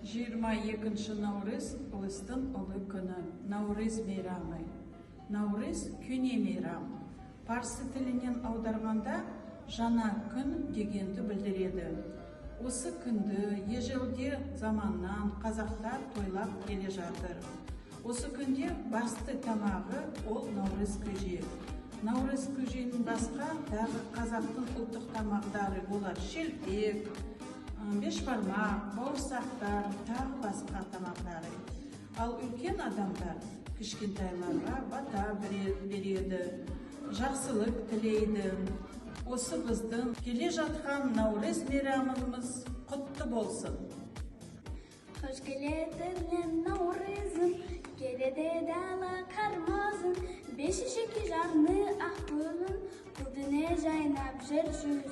22 Navruz Ұлыстың ұлы күні, Наурыз мейрамы. Наурыз көне мейрам. Парсы тілінен аударғанда жаңа күн дегенді білдіреді. Осы күнді ежелде заманнан қазақтар тойлап келе жатыр. Осы күнде басты тамағы ол Наурыз көже. Наурыз көженің басқа тағы қазақтың ұлттық тамақтары олар шелпек, бешбармақ, бауырсақтар, тағы басқа тамақтары. Ал үлкен адамдар кішкентайларға бата береді, жақсылық тілейді. Осы біздің келе жатқан Наурыз мейрамымыз құтты болсын. Hoş geldin Navruz'um, gelede dala karmazın, beşişeki jarны ahbılın, kudine jaynap jer yüzü.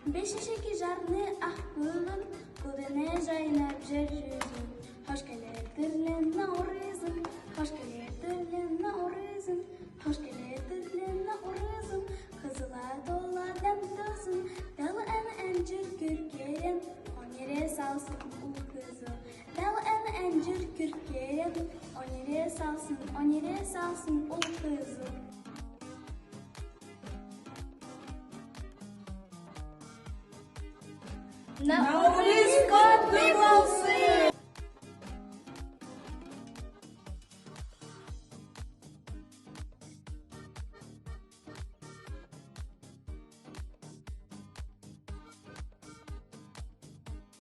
Beşişeki jarны ahbılın, kudine jaynap jer yüzü. Hoş geldin Navruz'um, hoş geldin Navruz'um, hoş geldin Navruz'um. Kızılar dolar dem dözün, dalı encir kürkeyen, on yere salsın ul kızı. Dalı encir kürkeyen, on yere salsın ul kızı. Navruz kutlu olsun.